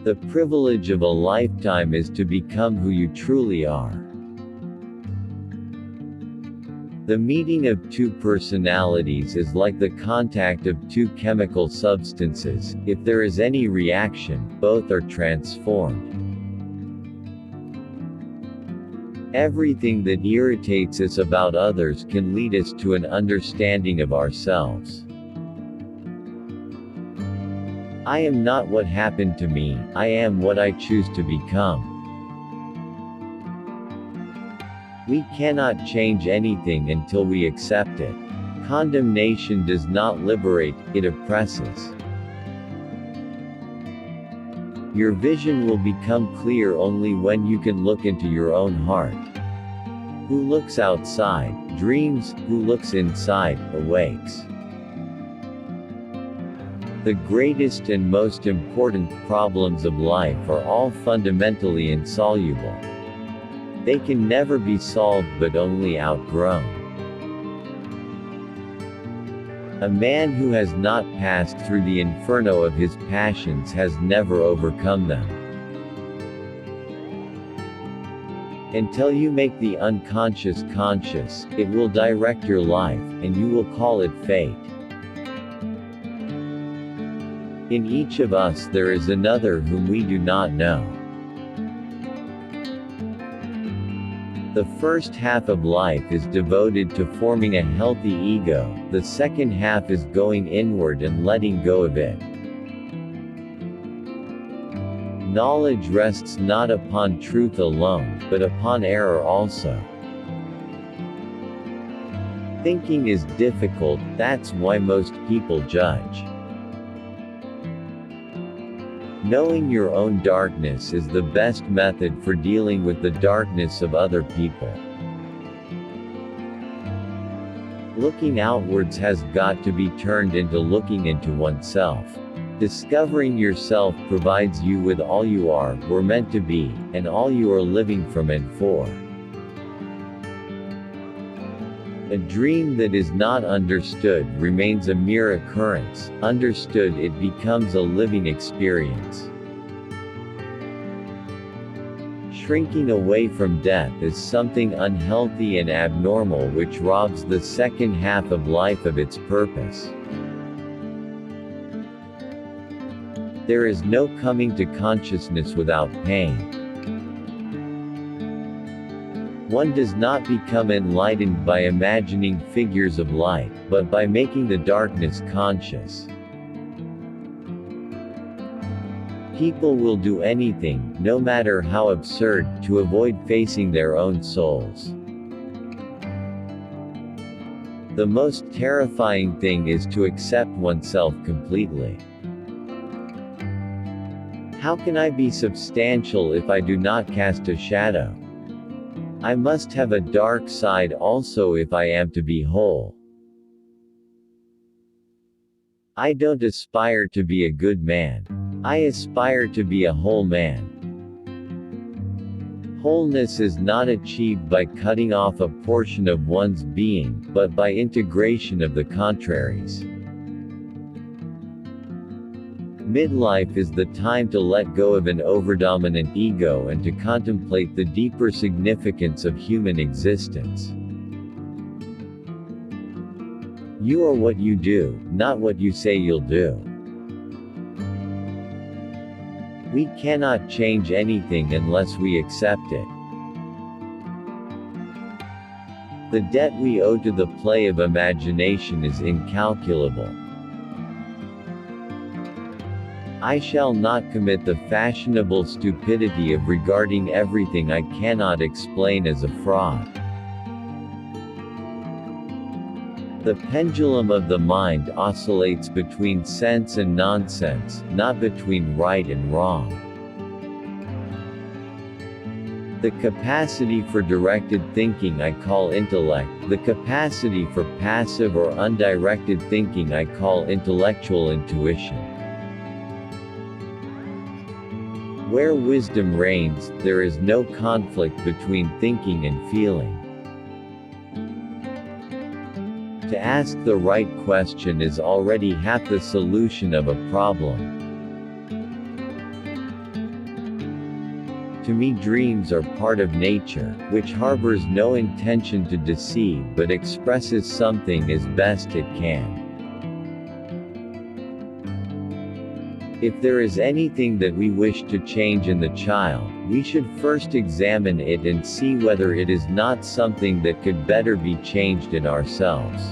The privilege of a lifetime is to become who you truly are. The meeting of two personalities is like the contact of two chemical substances. If there is any reaction, both are transformed. Everything that irritates us about others can lead us to an understanding of ourselves. I am not what happened to me, I am what I choose to become. We cannot change anything until we accept it. Condemnation does not liberate, it oppresses. Your vision will become clear only when you can look into your own heart. Who looks outside, dreams, who looks inside, awakes. The greatest and most important problems of life are all fundamentally insoluble. They can never be solved but only outgrown. A man who has not passed through the inferno of his passions has never overcome them. Until you make the unconscious conscious, it will direct your life, and you will call it fate. In each of us there is another whom we do not know. The first half of life is devoted to forming a healthy ego, the second half is going inward and letting go of it. Knowledge rests not upon truth alone, but upon error also. Thinking is difficult, that's why most people judge. Knowing your own darkness is the best method for dealing with the darkness of other people. Looking outwards has got to be turned into looking into oneself. Discovering yourself provides you with all you are, were meant to be, and all you are living from and for. A dream that is not understood remains a mere occurrence, understood it becomes a living experience. Shrinking away from death is something unhealthy and abnormal which robs the second half of life of its purpose. There is no coming to consciousness without pain. One does not become enlightened by imagining figures of light, but by making the darkness conscious. People will do anything, no matter how absurd, to avoid facing their own souls. The most terrifying thing is to accept oneself completely. How can I be substantial if I do not cast a shadow? I must have a dark side also if I am to be whole. I don't aspire to be a good man. I aspire to be a whole man. Wholeness is not achieved by cutting off a portion of one's being, but by integration of the contraries. Midlife is the time to let go of an overdominant ego and to contemplate the deeper significance of human existence. You are what you do, not what you say you'll do. We cannot change anything unless we accept it. The debt we owe to the play of imagination is incalculable. I shall not commit the fashionable stupidity of regarding everything I cannot explain as a fraud. The pendulum of the mind oscillates between sense and nonsense, not between right and wrong. The capacity for directed thinking I call intellect, the capacity for passive or undirected thinking I call intellectual intuition. Where wisdom reigns, there is no conflict between thinking and feeling. To ask the right question is already half the solution of a problem. To me, dreams are part of nature, which harbors no intention to deceive but expresses something as best it can. If there is anything that we wish to change in the child, we should first examine it and see whether it is not something that could better be changed in ourselves.